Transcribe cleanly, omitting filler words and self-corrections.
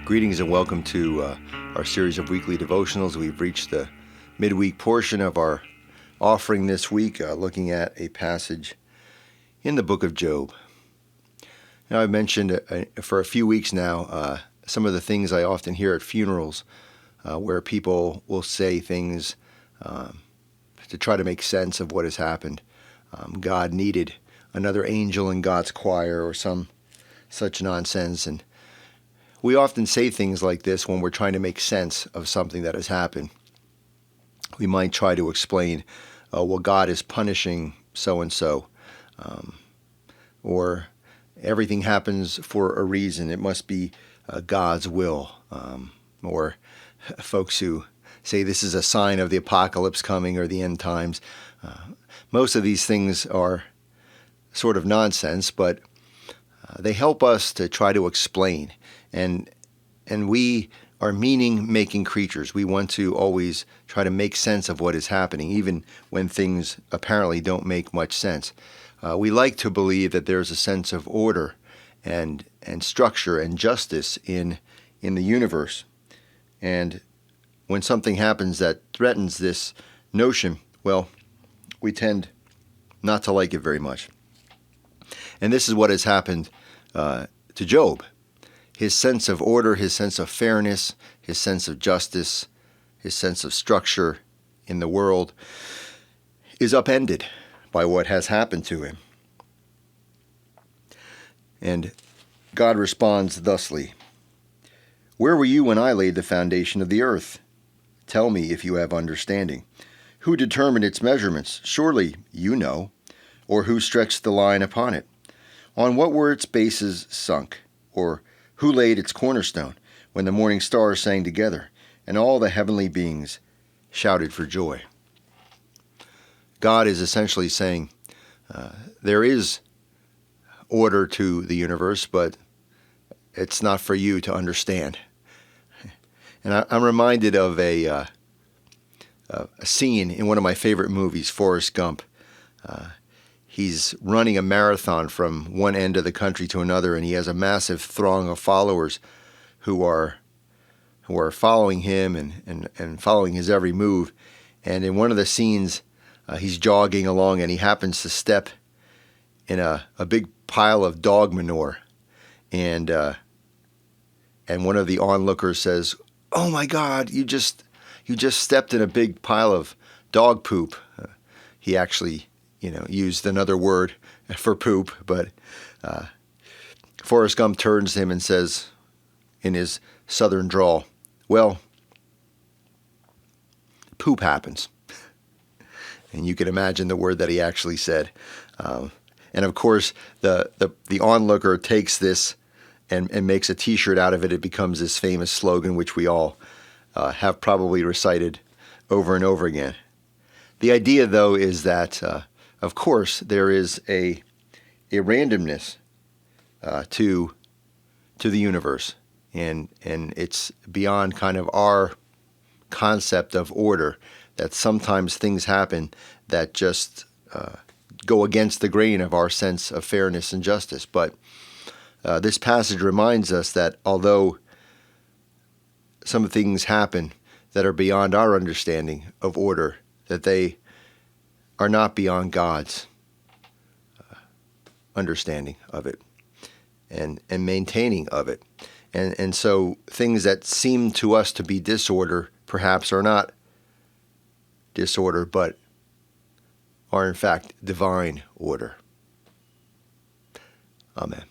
Greetings and welcome to our series of weekly devotionals. We've reached the midweek portion of our offering this week, looking at a passage in the book of Job. Now, I've mentioned for a few weeks now some of the things I often hear at funerals where people will say things to try to make sense of what has happened. God needed another angel in God's choir or some such nonsense. And we often say things like this when we're trying to make sense of something that has happened. We might try to explain, well, God is punishing so-and-so, or everything happens for a reason. It must be God's will, or folks who say this is a sign of the apocalypse coming or the end times. Most of these things are sort of nonsense, but they help us to try to explain. And we are meaning-making creatures. We want to always try to make sense of what is happening, even when things apparently don't make much sense. We like to believe that there's a sense of order and structure and justice in the universe. And when something happens that threatens this notion, well, we tend not to like it very much. And this is what has happened to Job. His sense of order, his sense of fairness, his sense of justice, his sense of structure in the world is upended by what has happened to him. And God responds thusly, "Where were you when I laid the foundation of the earth? Tell me if you have understanding. Who determined its measurements? Surely you know. Or who stretched the line upon it? On what were its bases sunk? Or who laid its cornerstone when the morning stars sang together and all the heavenly beings shouted for joy?" God is essentially saying there is order to the universe, but it's not for you to understand. And I'm reminded of a scene in one of my favorite movies, Forrest Gump. He's running a marathon from one end of the country to another, and he has a massive throng of followers who are following him and following his every move. And in one of the scenes, he's jogging along, and he happens to step in a big pile of dog manure. And one of the onlookers says, "Oh my God, you just stepped in a big pile of dog poop." He actually used another word for poop, but Forrest Gump turns to him and says in his southern drawl, "Well, poop happens." And you can imagine the word that he actually said. And of course, the onlooker takes this and makes a T-shirt out of it. It becomes this famous slogan, which we all have probably recited over and over again. The idea, though, is that of course, there is a randomness to the universe, and it's beyond kind of our concept of order, that sometimes things happen that just go against the grain of our sense of fairness and justice. But this passage reminds us that although some things happen that are beyond our understanding of order, that they are not beyond God's understanding of it and maintaining of it. And so things that seem to us to be disorder perhaps are not disorder, but are in fact divine order. Amen.